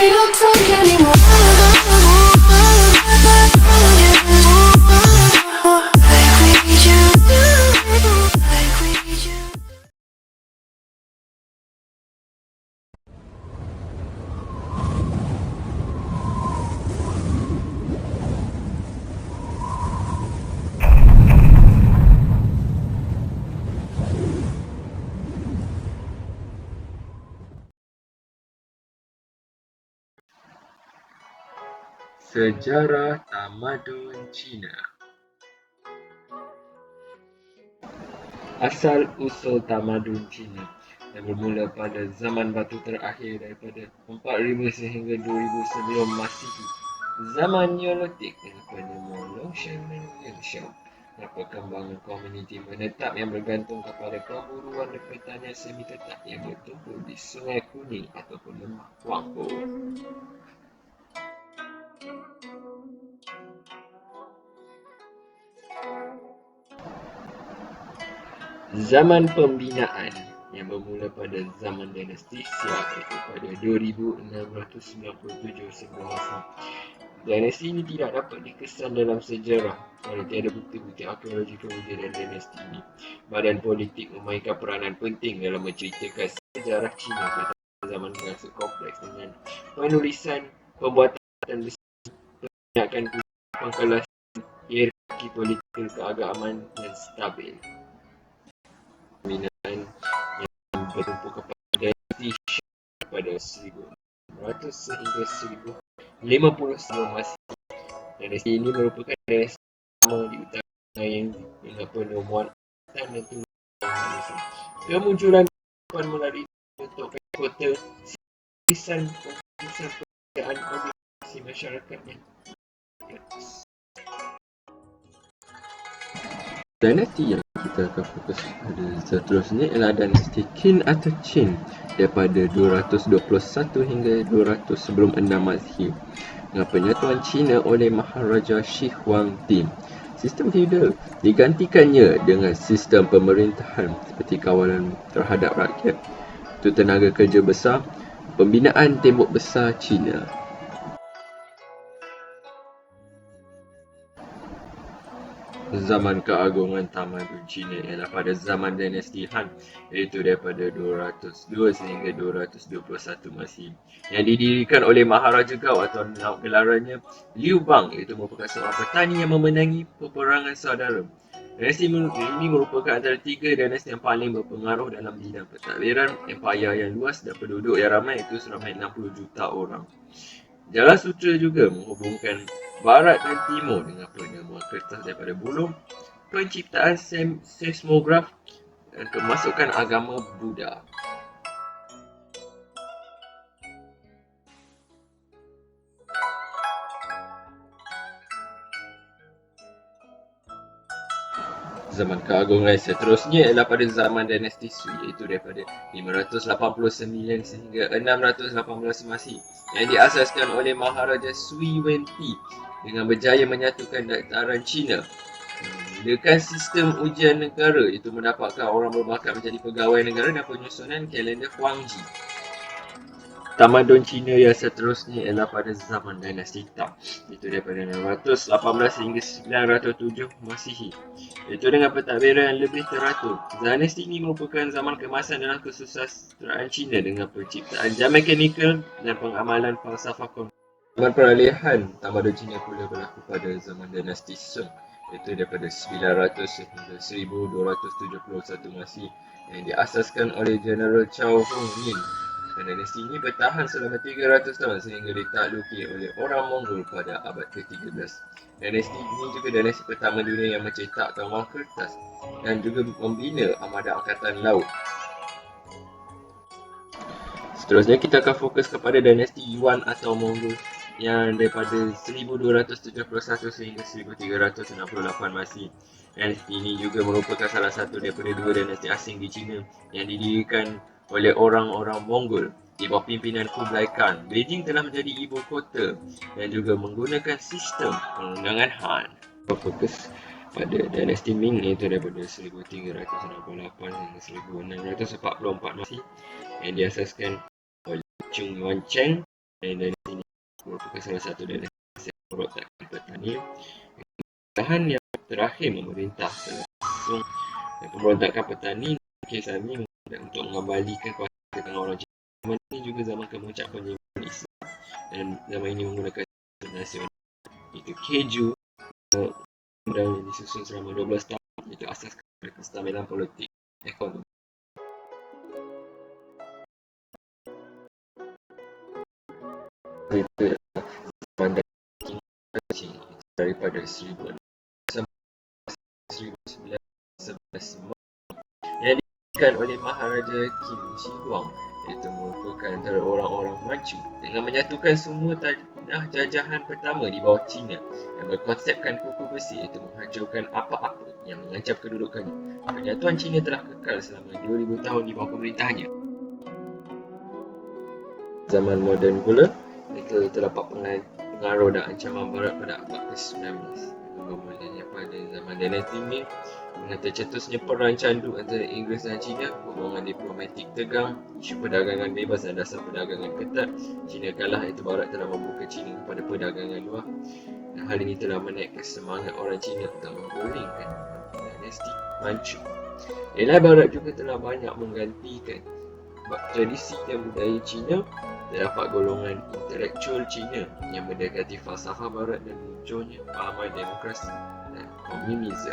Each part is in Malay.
don't talk anymore. Like we used to, like we used to. Sejarah tamadun Cina. Asal-usul tamadun Cina yang bermula pada zaman batu terakhir daripada 4000 sehingga 2000 sebelum Masihi. Zaman Neolitik daripada Monglongshan dan Liangshan. Perkembangan komuniti menetap yang bergantung kepada perburuan dan pertanian semi tetap yang bertumpul di Sungai Kuning ataupun Lembah Huangpu. Zaman pembinaan yang bermula pada zaman dinasti Xia iaitu pada 2697 sebelum Masihi. Dinasti ini tidak dapat dikesan dalam sejarah kerana tiada bukti-bukti arkeologi kewujudan dinasti ini. Badan politik memainkan peranan penting dalam menceritakan sejarah Cina pada zaman berasa kompleks dengan penulisan, pembuatan besi, penyakan pengkelasan, hierarki politik keagamaan dan stabil. Pembinaan yang bertumpu kepada dinasti Shang pada 1600 sehingga 1050 sebelum Masihi. Dinasti ini merupakan dinasti pertama di utara yang dengan penemuan dan tinggal manusia. Kemunculan kehidupan melalui bentuk kota, tulisan, penghapusan pekerjaan organisasi masyarakatnya. Dinasti yang kita akan fokus pada seterusnya ialah dinasti Qin atau Qin daripada 221 hingga 200 sebelum 6 Masihi dengan penyatuan Cina oleh Maharaja Shi Huangdi. Sistem feudal digantikannya dengan sistem pemerintahan seperti kawalan terhadap rakyat, itu tenaga kerja besar, pembinaan tembok besar Cina. Zaman keagungan tamadun Cina ialah pada zaman dinasti Han, iaitu daripada 202 sehingga 221 Masihi, yang didirikan oleh Maharaja Gao atau gelarannya Liu Bang, iaitu merupakan seorang petani yang memenangi peperangan saudara. Dinasti ini merupakan antara tiga dinasti yang paling berpengaruh dalam bidang pentadbiran empayar yang luas dan penduduk yang ramai, iaitu seramai 60 juta orang. Jalan sutera juga menghubungkan barat dan timur dengan penemuan kertas daripada Bulong, penciptaan seismograf dan kemasukan agama Buddha. Zaman keagungan seterusnya ialah pada zaman dinasti Sui, iaitu daripada 589 sehingga 618 Masihi, yang diasaskan oleh Maharaja Sui Wenti dengan berjaya menyatukan dataran Cina. Menggunakan sistem ujian negara, iaitu mendapatkan orang berbakat menjadi pegawai negara dan penyusunan kalender Huangji. Tamadun Cina yang seterusnya ialah pada zaman dinasti Tang, iaitu daripada 618 hingga 907 Masihi, iaitu dengan pentadbiran yang lebih teratur. Dinasti ini merupakan zaman keemasan dalam kesusastraan Cina dengan penciptaan jam mekanikal dan pengamalan falsafah komputer. Zaman peralihan tamadun Cina pula berlaku pada zaman dinasti Song, iaitu daripada 900 sehingga 1271 Masihi, yang diasaskan oleh Jeneral Chao Hong-nin. Dinasti ini bertahan selama 300 tahun sehingga ditakluki oleh orang Mongol pada abad ke-13. Dinasti ini juga dinasti pertama dunia yang mencetakkan wang kertas dan juga membina armada angkatan laut. Seterusnya kita akan fokus kepada dinasti Yuan atau Mongol yang daripada 1271 sehingga 1368 Masihi. Dinasti ini juga merupakan salah satu daripada dua dinasti asing di China yang didirikan oleh orang-orang Mongol di bawah pimpinan Kublai Khan. Beijing telah menjadi ibu kota dan juga menggunakan sistem perundangan Han. Fokus pada dinasti Ming, iaitu daripada 1368 hingga 1644 Masihi, yang diasaskan oleh Chung Yuancheng Dan dinasti ini merupakan salah satu dinasti yang memberontakkan petani. Pemerintahan yang terakhir memerintah langsung dan pemberontakan petani Kisah ini untuk mengembalikan kuasa ke tangan orang Cina. Zaman ini juga zaman kemuncak penyebaran Islam dan zaman ini menggunakan sistem nasional itu Keju dan disusun selama 12 tahun itu asas kestabilan politik ekonomi. Itu zaman daripada 1911 yang diberikan oleh Maharaja Kim Shi Huang, iaitu merupakan antara orang-orang maju dengan menyatukan semua tanah jajahan pertama di bawah China yang berkonsepkan kuku besi, iaitu menghancurkan apa-apa yang mengancam kedudukannya. Penyatuan China telah kekal selama 2000 tahun di bawah pemerintahannya. Zaman moden pula, mereka terdapat pengaruh dan ancaman barat pada abad ke-19. Bermulanya pada zaman dinasti Ming, dengan tercetusnya perang candu antara Inggeris dan China, hubungan diplomatik tegang, isu perdagangan bebas dan dasar perdagangan ketat, China kalah iaitu barat telah membuka China kepada perdagangan luar. Dan hal ini telah menaikkan semangat orang China untuk menggulingkan dinasti Manchu. Nilai barat juga telah banyak menggantikan tradisi dan budaya China. Terdapat golongan intelektual China yang mendekati falsafah barat dan munculnya pahaman demokrasi dan komunisme.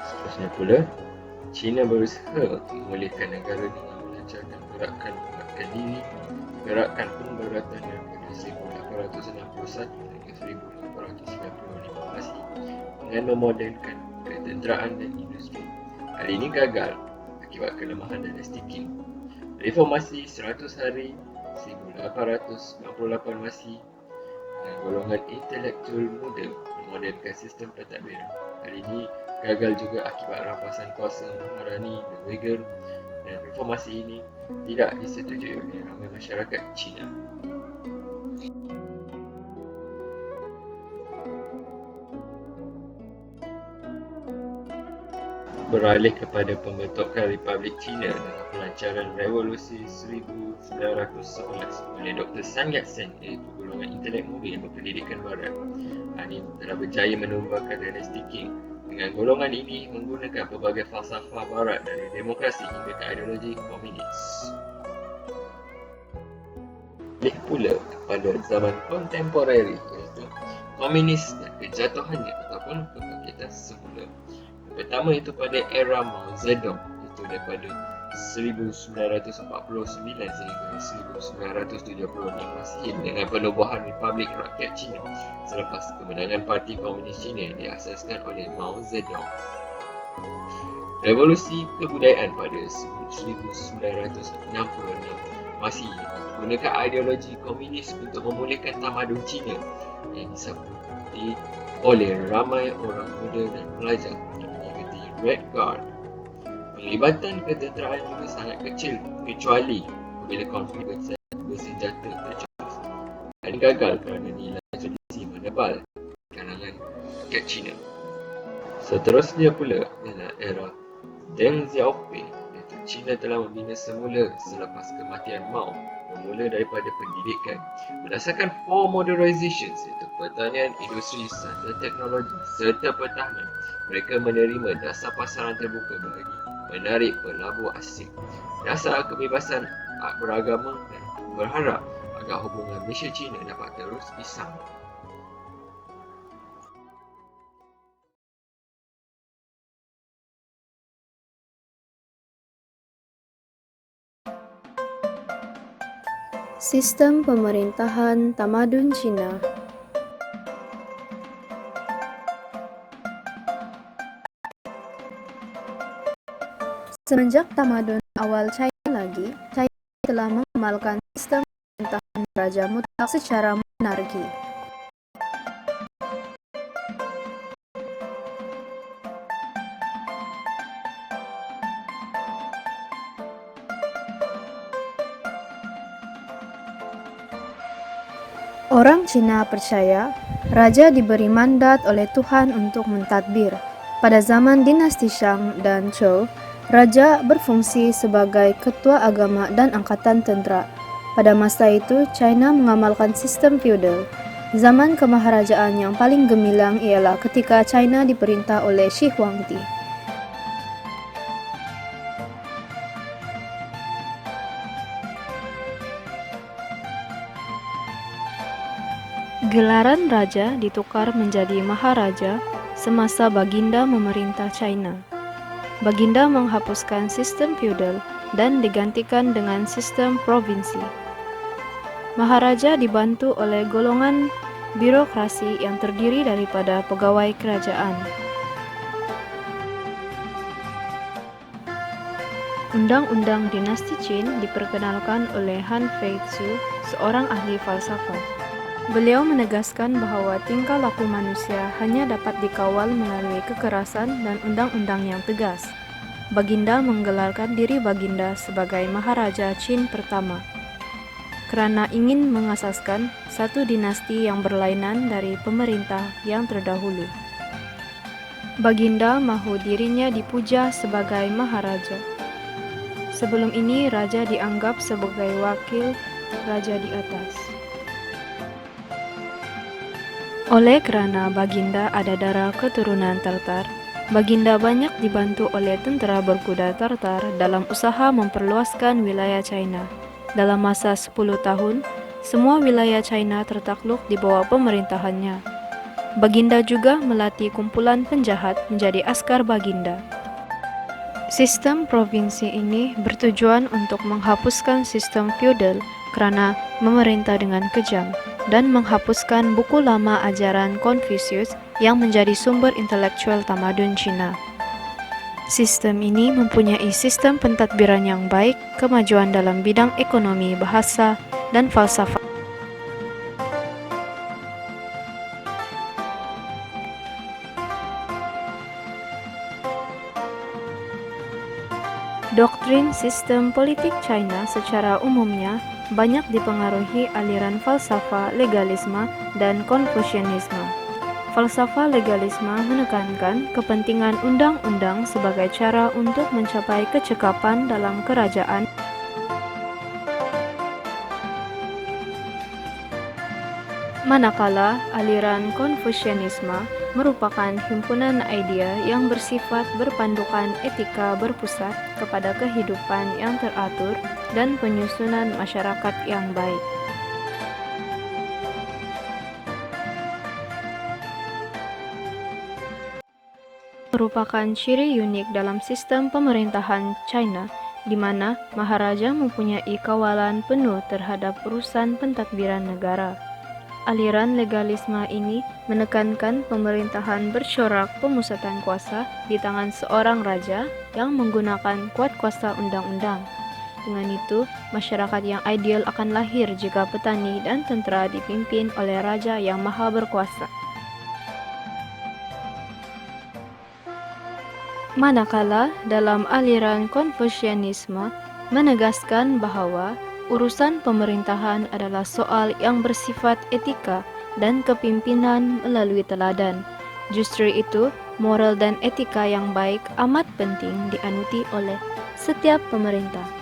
Seterusnya pula, China berusaha untuk memulihkan negara dengan melancarkan gerakan menguatkan diri, gerakan pemberatan daripada 1861 hingga 1895 masih dengan memodelkan ketenteraan dan industri. Hal ini gagal akibat kelemahan dinasti Qing. Reformasi 100 hari 1898 masih dan golongan intelektual muda memodelkan sistem pentadbiran. Hal ini gagal juga akibat rampasan kuasa Maharani dan Uyghur, dan reformasi ini tidak disetujui oleh ramai masyarakat China. Beralih kepada pembentukan Republik China dengan pelancaran Revolusi 1911 oleh Dr. Sun Yat-sen, iaitu golongan intelek muda yang berpendidikan barat. Ini telah berjaya menumbuhkan dinasti Qing. Dengan golongan ini menggunakan pelbagai falsafah barat dari demokrasi hingga ke ideologi komunis. Beralih pula kepada zaman kontemporari, iaitu komunis dan kejatuhannya ataupun kebangkitan semula. Pertama itu pada era Mao Zedong, itu daripada 1949 sehingga 1976 Masihi, dengan penubuhan Republik Rakyat China selepas kemenangan Parti Komunis China yang diasaskan oleh Mao Zedong. Revolusi kebudayaan pada 1966 Masihi menggunakan ideologi komunis untuk memulihkan tamadun China yang disambut oleh ramai orang muda dan pelajar mengikuti Red Guard. Penglibatan ketenteraan juga sangat kecil kecuali apabila konflik bersenjata tercetus. Hal ini gagal kerana nilai tradisi menebal di kalangan rakyat China. Seterusnya pula dalam era Deng Xiaoping, iaitu China telah membina semula selepas kematian Mao, bermula daripada pendidikan berdasarkan four modernizations, iaitu pertanian, industri, serta teknologi serta pertahanan. Mereka menerima dasar pasaran terbuka bagi menarik pelabur asing, dasar kebebasan beragama dan berharap agar hubungan Malaysia-China dapat terus disambung. Sistem pemerintahan tamadun Cina. Semenjak tamadun awal China lagi, China telah mengamalkan sistem pemerintahan raja mutlak secara monarki. Orang Cina percaya raja diberi mandat oleh Tuhan untuk mentadbir. Pada zaman dinasti Shang dan Zhou, raja berfungsi sebagai ketua agama dan angkatan tentera. Pada masa itu, China mengamalkan sistem feudal. Zaman kemaharajaan yang paling gemilang ialah ketika China diperintah oleh Shi Huangdi. Gelaran raja ditukar menjadi maharaja semasa Baginda memerintah China. Baginda menghapuskan sistem feudal dan digantikan dengan sistem provinsi. Maharaja dibantu oleh golongan birokrasi yang terdiri daripada pegawai kerajaan. Undang-undang dinasti Qin diperkenalkan oleh Han Feizhu, seorang ahli falsafah. Beliau menegaskan bahwa tingkah laku manusia hanya dapat dikawal melalui kekerasan dan undang-undang yang tegas. Baginda menggelarkan diri Baginda sebagai Maharaja Qin pertama, kerana ingin mengasaskan satu dinasti yang berlainan dari pemerintah yang terdahulu. Baginda mahu dirinya dipuja sebagai Maharaja. Sebelum ini, raja dianggap sebagai wakil raja di atas. Oleh kerana Baginda ada darah keturunan Tartar, Baginda banyak dibantu oleh tentera berkuda Tartar dalam usaha memperluaskan wilayah China. Dalam masa 10 tahun, semua wilayah China tertakluk di bawah pemerintahannya. Baginda juga melatih kumpulan penjahat menjadi askar Baginda. Sistem provinsi ini bertujuan untuk menghapuskan sistem feudal kerana memerintah dengan kejam dan menghapuskan buku lama ajaran Confucius yang menjadi sumber intelektual tamadun Cina. Sistem ini mempunyai sistem pentadbiran yang baik, kemajuan dalam bidang ekonomi, bahasa, dan falsafah. Doktrin sistem politik China secara umumnya banyak dipengaruhi aliran falsafah legalisme dan Konfusianisme. Falsafah legalisme menekankan kepentingan undang-undang sebagai cara untuk mencapai kecekapan dalam kerajaan. Manakala aliran Konfusianisme merupakan himpunan idea yang bersifat berpandukan etika berpusat kepada kehidupan yang teratur dan penyusunan masyarakat yang baik. Merupakan ciri unik dalam sistem pemerintahan China, di mana Maharaja mempunyai kawalan penuh terhadap urusan pentadbiran negara. Aliran legalisme ini menekankan pemerintahan bersyorak pemusatan kuasa di tangan seorang raja yang menggunakan kuat kuasa undang-undang. Dengan itu, masyarakat yang ideal akan lahir jika petani dan tentera dipimpin oleh raja yang maha berkuasa. Manakala dalam aliran Konfusianisme menegaskan bahawa urusan pemerintahan adalah soal yang bersifat etika dan kepimpinan melalui teladan. Justru itu, moral dan etika yang baik amat penting dianuti oleh setiap pemerintah.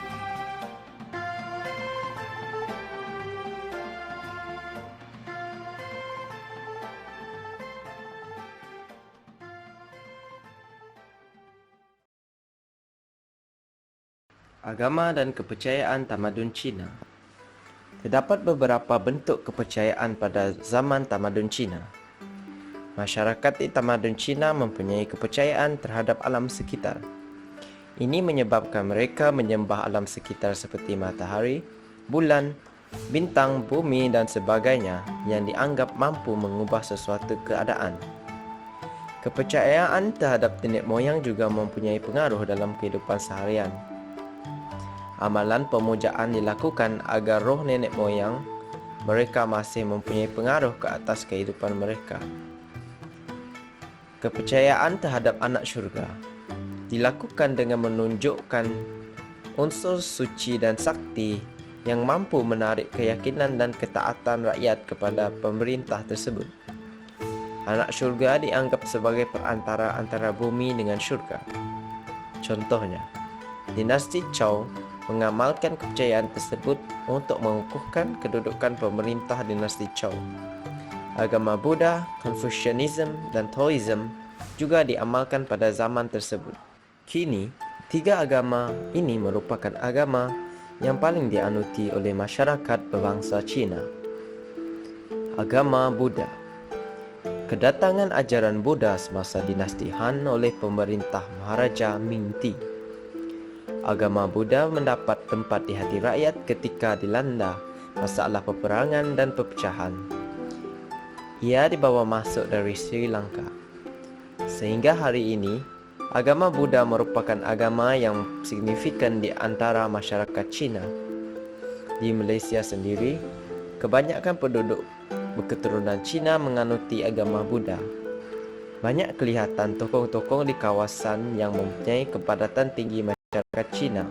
Agama dan kepercayaan tamadun Cina. Terdapat beberapa bentuk kepercayaan pada zaman tamadun Cina. Masyarakat di tamadun Cina mempunyai kepercayaan terhadap alam sekitar. Ini menyebabkan mereka menyembah alam sekitar seperti matahari, bulan, bintang, bumi dan sebagainya yang dianggap mampu mengubah sesuatu keadaan. Kepercayaan terhadap nenek moyang juga mempunyai pengaruh dalam kehidupan seharian. Amalan pemujaan dilakukan agar roh nenek moyang mereka masih mempunyai pengaruh ke atas kehidupan mereka. Kepercayaan terhadap anak syurga dilakukan dengan menunjukkan unsur suci dan sakti yang mampu menarik keyakinan dan ketaatan rakyat kepada pemerintah tersebut. Anak syurga dianggap sebagai perantara antara bumi dengan syurga. Contohnya, dinasti Zhou mengamalkan kepercayaan tersebut untuk mengukuhkan kedudukan pemerintah dinasti Zhou. Agama Buddha, Confucianism, dan Taoism juga diamalkan pada zaman tersebut. Kini, tiga agama ini merupakan agama yang paling dianuti oleh masyarakat berbangsa Cina. Agama Buddha. Kedatangan ajaran Buddha semasa dinasti Han oleh pemerintah Maharaja Ming-ti. Agama Buddha mendapat tempat di hati rakyat ketika dilanda masalah peperangan dan perpecahan. Ia dibawa masuk dari Sri Lanka. Sehingga hari ini, agama Buddha merupakan agama yang signifikan di antara masyarakat Cina. Di Malaysia sendiri, kebanyakan penduduk berketurunan Cina menganuti agama Buddha. Banyak kelihatan tokoh-tokoh di kawasan yang mempunyai kepadatan tinggi masyarakat Cina.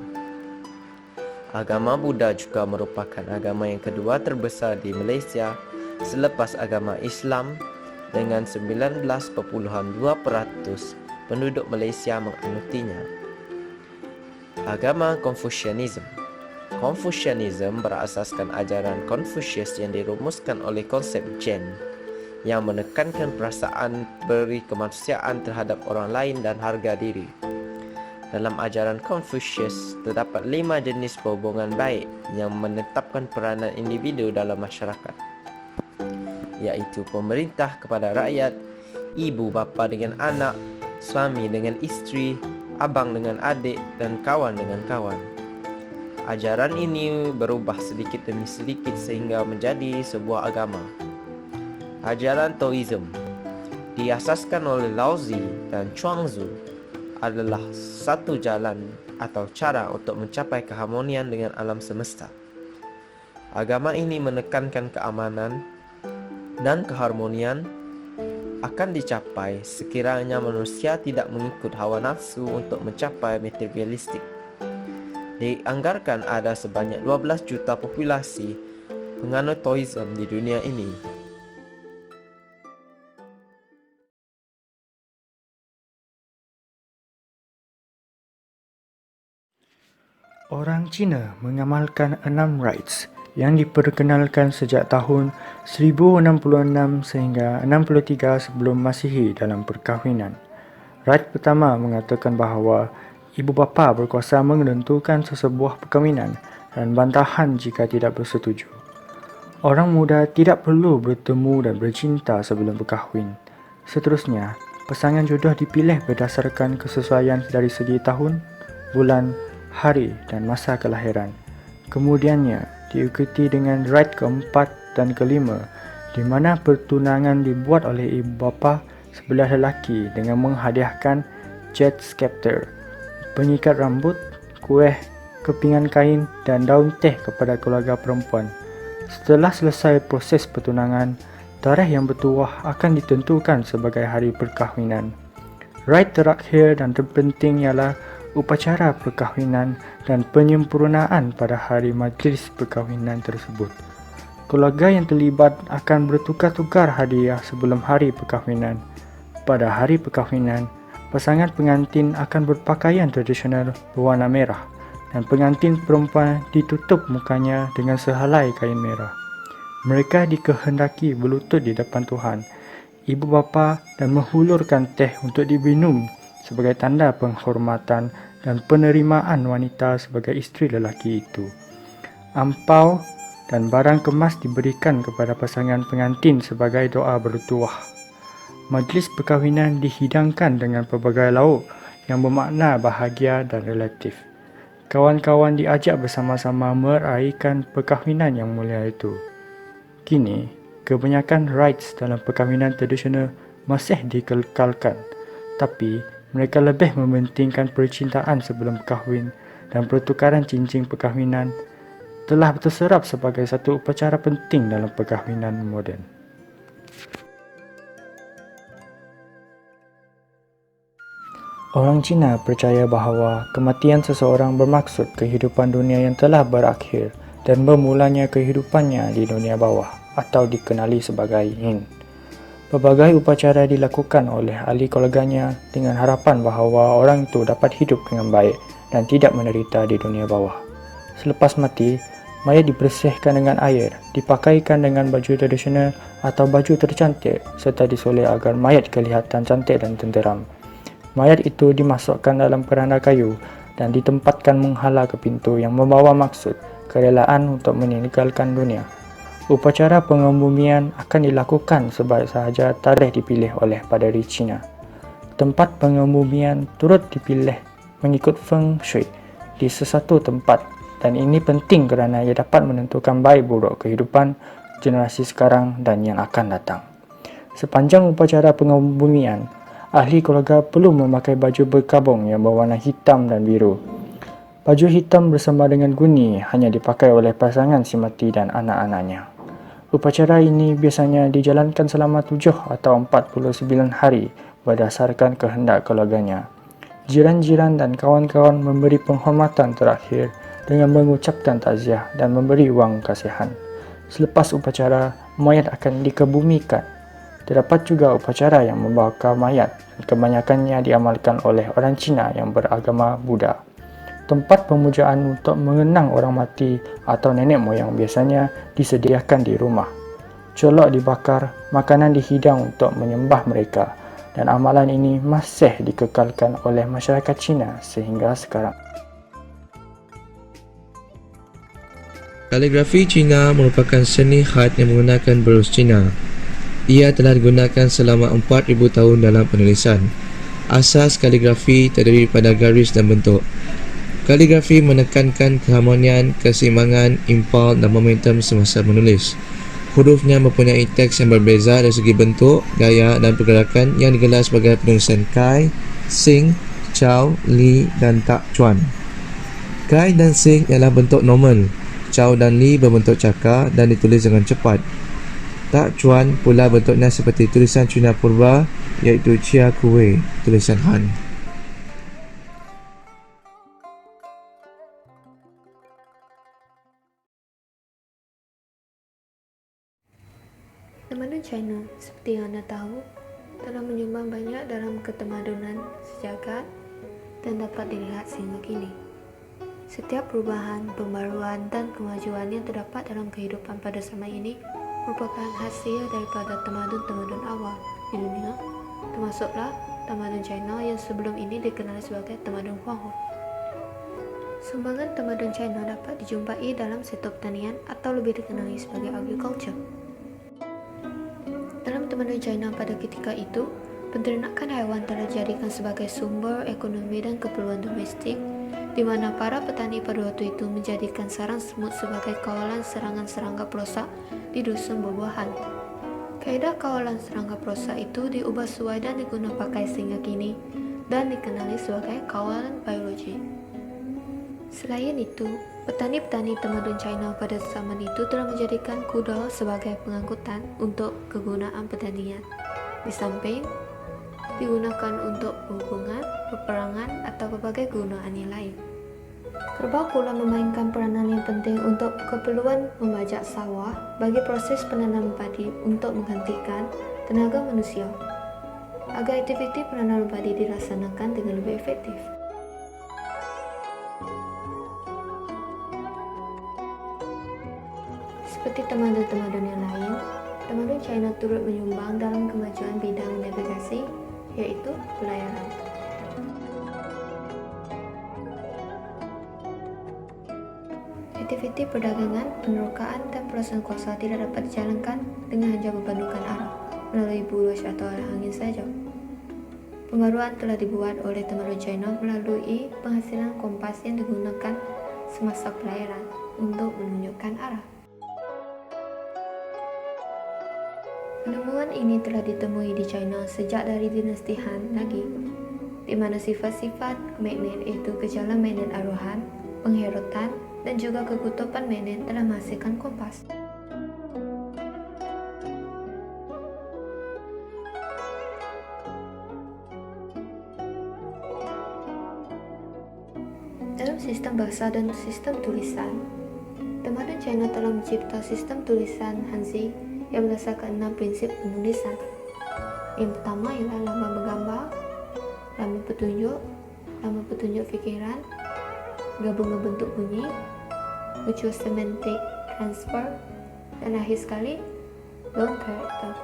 Agama Buddha juga merupakan agama yang kedua terbesar di Malaysia selepas agama Islam dengan 19.2% penduduk Malaysia menganutinya. Agama Confucianism. Confucianism berasaskan ajaran Confucius yang dirumuskan oleh konsep Zen yang menekankan perasaan beri kemanusiaan terhadap orang lain dan harga diri. Dalam ajaran Confucius, terdapat 5 jenis perhubungan baik yang menetapkan peranan individu dalam masyarakat, iaitu pemerintah kepada rakyat, ibu bapa dengan anak, suami dengan isteri, abang dengan adik, dan kawan dengan kawan. Ajaran ini berubah sedikit demi sedikit sehingga menjadi sebuah agama. Ajaran Taoism diasaskan oleh Laozi dan Chuangzi adalah satu jalan atau cara untuk mencapai keharmonian dengan alam semesta. Agama ini menekankan keamanan dan keharmonian akan dicapai sekiranya manusia tidak mengikut hawa nafsu untuk mencapai materialistik. Dianggarkan ada sebanyak 12 juta populasi penganut Taoism di dunia ini. Orang Cina mengamalkan 6 rites yang diperkenalkan sejak tahun 1066 sehingga 63 sebelum Masihi dalam perkahwinan. Rite pertama mengatakan bahawa ibu bapa berkuasa menentukan sesebuah perkahwinan dan bantahan jika tidak bersetuju. Orang muda tidak perlu bertemu dan bercinta sebelum berkahwin. Seterusnya, pasangan jodoh dipilih berdasarkan kesesuaian dari segi tahun, bulan, hari dan masa kelahiran. Kemudiannya, diikuti dengan rite keempat dan kelima di mana pertunangan dibuat oleh ibu bapa sebelah lelaki dengan menghadiahkan jet scepter, pengikat rambut, kuih, kepingan kain dan daun teh kepada keluarga perempuan. Setelah selesai proses pertunangan, tarikh yang bertuah akan ditentukan sebagai hari perkahwinan. Rite terakhir dan terpenting ialah upacara perkahwinan dan penyempurnaan pada hari majlis perkahwinan tersebut. Keluarga yang terlibat akan bertukar-tukar hadiah sebelum hari perkahwinan. Pada hari perkahwinan, pasangan pengantin akan berpakaian tradisional berwarna merah dan pengantin perempuan ditutup mukanya dengan sehelai kain merah. Mereka dikehendaki berlutut di depan Tuhan, ibu bapa dan menghulurkan teh untuk diminum sebagai tanda penghormatan dan penerimaan wanita sebagai isteri lelaki itu. Ampau dan barang kemas diberikan kepada pasangan pengantin sebagai doa bertuah. Majlis perkahwinan dihidangkan dengan pelbagai lauk yang bermakna bahagia dan relatif. Kawan-kawan diajak bersama-sama meraihkan perkahwinan yang mulia itu. Kini, kebanyakan rites dalam perkahwinan tradisional masih dikekalkan, tapi mereka lebih mementingkan percintaan sebelum kahwin dan pertukaran cincin perkahwinan telah terserap sebagai satu upacara penting dalam perkahwinan moden. Orang Cina percaya bahawa kematian seseorang bermaksud kehidupan dunia yang telah berakhir dan bermulanya kehidupannya di dunia bawah atau dikenali sebagai Yin. Pelbagai upacara dilakukan oleh ahli keluarganya dengan harapan bahawa orang itu dapat hidup dengan baik dan tidak menderita di dunia bawah. Selepas mati, mayat dibersihkan dengan air, dipakaikan dengan baju tradisional atau baju tercantik serta disoleh agar mayat kelihatan cantik dan tenteram. Mayat itu dimasukkan dalam keranda kayu dan ditempatkan menghala ke pintu yang membawa maksud kerelaan untuk meninggalkan dunia. Upacara pengebumian akan dilakukan sebaik sahaja tarikh dipilih oleh paderi Cina. Tempat pengebumian turut dipilih mengikut Feng Shui di sesuatu tempat dan ini penting kerana ia dapat menentukan baik buruk kehidupan generasi sekarang dan yang akan datang. Sepanjang upacara pengebumian, ahli keluarga perlu memakai baju berkabung yang berwarna hitam dan biru. Baju hitam bersama dengan guni hanya dipakai oleh pasangan si mati dan anak-anaknya. Upacara ini biasanya dijalankan selama 7 atau 49 hari berdasarkan kehendak keluarganya. Jiran-jiran dan kawan-kawan memberi penghormatan terakhir dengan mengucapkan takziah dan memberi wang kasihan. Selepas upacara, mayat akan dikebumikan. Terdapat juga upacara yang membakar mayat. Kebanyakannya diamalkan oleh orang Cina yang beragama Buddha. Tempat pemujaan untuk mengenang orang mati atau nenek moyang biasanya disediakan di rumah. Colok dibakar, makanan dihidang untuk menyembah mereka dan amalan ini masih dikekalkan oleh masyarakat Cina sehingga sekarang. Kaligrafi Cina merupakan seni khat yang menggunakan berus Cina. Ia telah digunakan selama 4,000 tahun dalam penulisan. Asas kaligrafi terdiri pada garis dan bentuk. Kaligrafi menekankan keharmonian, keseimbangan, impal dan momentum semasa menulis. Hurufnya mempunyai teks yang berbeza dari segi bentuk, gaya dan pergerakan yang digelar sebagai penulisan Kai, Sing, Chow, Li dan Tak Chuan. Kai dan Sing ialah bentuk normal. Chow dan Li berbentuk cakar dan ditulis dengan cepat. Tak Chuan pula bentuknya seperti tulisan Cina Purba iaitu Chia Kue, tulisan Han. Tamadun China, seperti yang anda tahu, telah menyumbang banyak dalam ketamadunan sejagat dan dapat dilihat sehingga kini. Setiap perubahan, pembaruan dan kemajuan yang terdapat dalam kehidupan pada zaman ini merupakan hasil daripada tamadun-tamadun awal di dunia, termasuklah tamadun China yang sebelum ini dikenali sebagai tamadun Huanghu. Sumbangan tamadun China dapat dijumpai dalam sektor pertanian atau lebih dikenali sebagai agriculture. Dalam tamadun China pada ketika itu, penternakan haiwan telah dijadikan sebagai sumber ekonomi dan keperluan domestik, di mana para petani pada waktu itu menjadikan sarang semut sebagai kawalan serangan serangga perosak di dusun buah-buahan. Kaedah kawalan serangga perosak itu diubah suai dan digunakan pakai sehingga kini dan dikenali sebagai kawalan biologi. Selain itu, petani-petani tamadun China pada zaman itu telah menjadikan kuda sebagai pengangkutan untuk kegunaan pertanian. Di samping digunakan untuk perhubungan, peperangan atau berbagai kegunaan yang lain. Kerbau pula memainkan peranan yang penting untuk keperluan membajak sawah bagi proses penanaman padi untuk menggantikan tenaga manusia, agar aktiviti penanaman padi dilaksanakan dengan lebih efektif. Seperti tamadun-tamadun yang lain, tamadun China turut menyumbang dalam kemajuan bidang navigasi, yaitu pelayaran. Aktiviti perdagangan, penerokaan, dan perluasan kuasa tidak dapat dijalankan dengan hanya membantukan arah melalui bulus atau arah angin saja. Pembaruan telah dibuat oleh tamadun China melalui penghasilan kompas yang digunakan semasa pelayaran untuk menunjukkan arah. Penemuan ini telah ditemui di China sejak dari dinasti Han lagi, di mana sifat-sifat magnet iaitu gejala magnet arohan, pengherutan, dan juga kekutupan magnet telah menghasilkan kompas. Dalam sistem bahasa dan sistem tulisan, tamadun China telah mencipta sistem tulisan Hanzi yang berdasarkan 6 prinsip penulisan. Yang pertama ialah lambang bergambar, lambang petunjuk fikiran, gabungan bentuk bunyi, mutual semantic transfer, dan akhir sekali, loan character.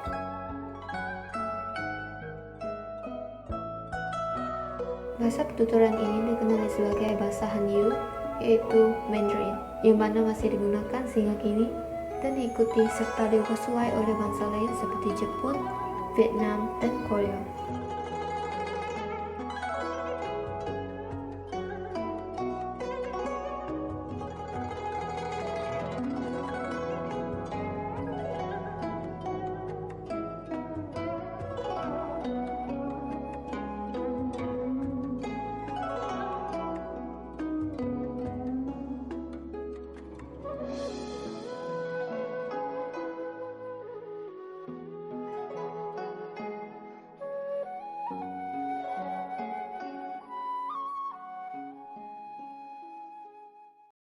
Bahasa pertuturan ini dikenali sebagai bahasa Hanyu, yaitu Mandarin, yang mana masih digunakan sehingga kini dan diikuti serta dipersuai oleh bangsa lain seperti Jepun, Vietnam, dan Korea.